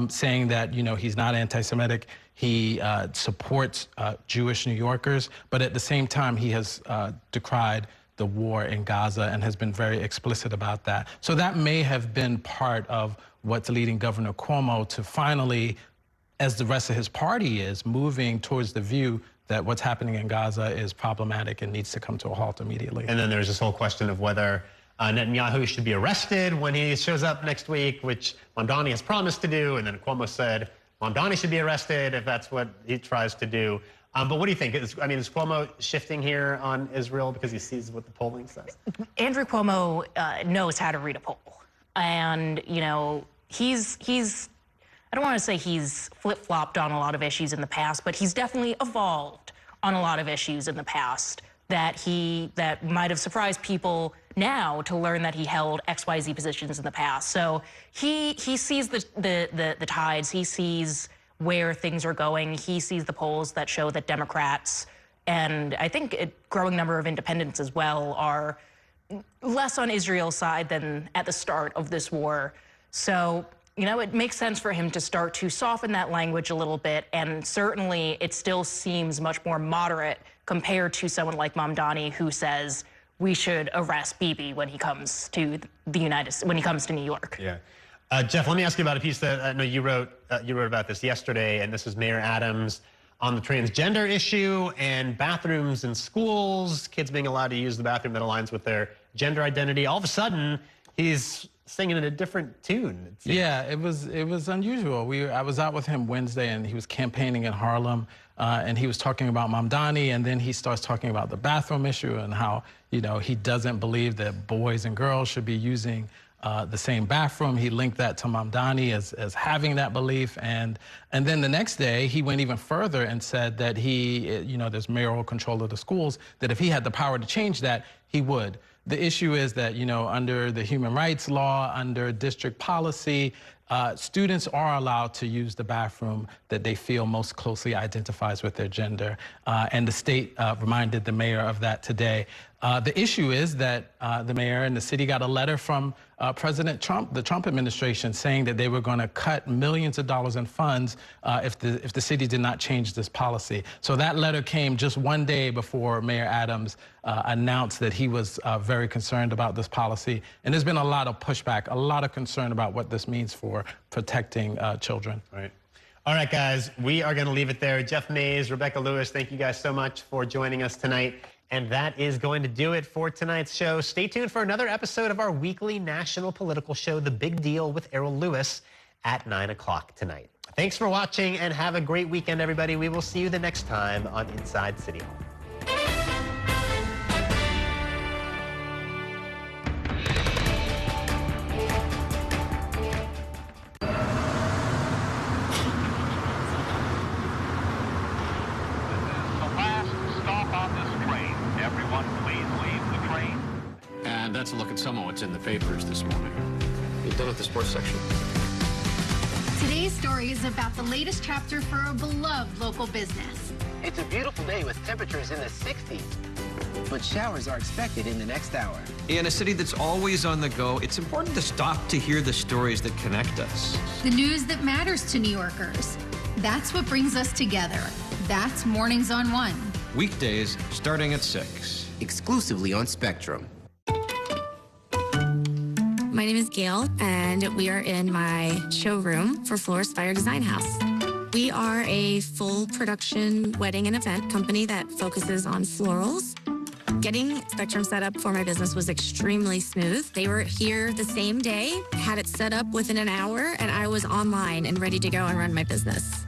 saying that, he's not anti-Semitic. He supports Jewish New Yorkers, but at the same time, he has decried the war in Gaza and has been very explicit about that. So that may have been part of what's leading Governor Cuomo to finally, as the rest of his party is, moving towards the view that what's happening in Gaza is problematic and needs to come to a halt immediately. And then there's this whole question of whether Netanyahu should be arrested when he shows up next week, which Mamdani has promised to do. And then Cuomo said Mamdani should be arrested if that's what he tries to do. But what do you think? Is Cuomo shifting here on Israel because he sees what the polling says? Andrew Cuomo knows how to read a poll. And, he's I don't want to say he's flip-flopped on a lot of issues in the past, but he's definitely evolved on a lot of issues in the past that might have surprised people now to learn that he held XYZ positions in the past. So he sees the tides, he sees where things are going, he sees the polls that show that Democrats and I think a growing number of independents as well are less on Israel's side than at the start of this war. So you know, it makes sense for him to start to soften that language a little bit, and certainly it still seems much more moderate compared to someone like Mamdani, who says we should arrest Bibi when he comes to when he comes to New York. Yeah. Jeff, let me ask you about a piece that I know you wrote about this yesterday, and this is Mayor Adams on the transgender issue and bathrooms in schools, kids being allowed to use the bathroom that aligns with their gender identity. All of a sudden, he's singing in a different tune. Yeah, it was unusual. I was out with him Wednesday, and he was campaigning in Harlem, and he was talking about Mamdani, and then he starts talking about the bathroom issue and how, you know, he doesn't believe that boys and girls should be using the same bathroom. He linked that to Mamdani as having that belief, and then the next day he went even further and said that he, you know, there's mayoral control of the schools, that if he had the power to change that, he would. The issue is that, you know, under the human rights law, under district policy, students are allowed to use the bathroom that they feel most closely identifies with their gender, and the state reminded the mayor of that today. The issue is that the mayor and the city got a letter from President Trump, the Trump administration, saying that they were going to cut millions of dollars in funds if the city did not change this policy. So that letter came just one day before Mayor Adams announced that he was very concerned about this policy. And there's been a lot of pushback, a lot of concern about what this means for protecting children. Right. All right, guys, we are going to leave it there. Jeff Mays, Rebecca Lewis, thank you guys so much for joining us tonight. And that is going to do it for tonight's show. Stay tuned for another episode of our weekly national political show, The Big Deal with Errol Lewis, at 9 o'clock tonight. Thanks for watching, and have a great weekend, everybody. We will see you the next time on Inside City Hall. And that's a look at some of what's in the papers this morning. You done with the sports section? Today's story is about the latest chapter for a beloved local business. It's a beautiful day with temperatures in the 60s, but showers are expected in the next hour. In a city that's always on the go, it's important to stop to hear the stories that connect us. The news that matters to New Yorkers. That's what brings us together. That's Mornings on One. Weekdays starting at 6. Exclusively on Spectrum. My name is Gail, and we are in my showroom for Florist Fire Design House. We are a full production wedding and event company that focuses on florals. Getting Spectrum set up for my business was extremely smooth. They were here the same day, had it set up within an hour, and I was online and ready to go and run my business.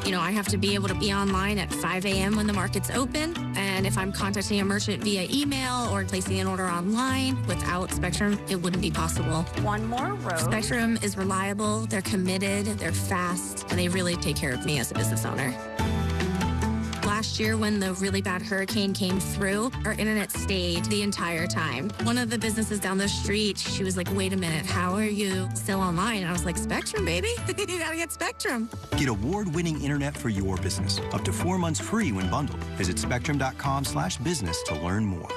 You know, I have to be able to be online at 5 a.m. when the market's open. And if I'm contacting a merchant via email or placing an order online, without Spectrum, it wouldn't be possible. One more row. Spectrum is reliable, they're committed, they're fast, and they really take care of me as a business owner. Last year, when the really bad hurricane came through, our internet stayed the entire time. One of the businesses down the street, she was like, wait a minute, how are you still online? And I was like, Spectrum, baby. You gotta get Spectrum. Get award-winning internet for your business. Up to 4 months free when bundled. Visit spectrum.com/business to learn more.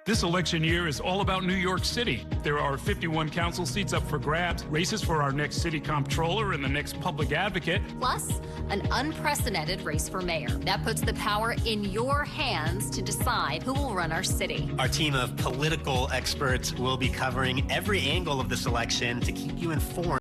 This election year is all about New York City. There are 51 council seats up for grabs, races for our next city comptroller and the next public advocate. Plus, an unprecedented race for mayor. That puts the power in your hands to decide who will run our city. Our team of political experts will be covering every angle of this election to keep you informed.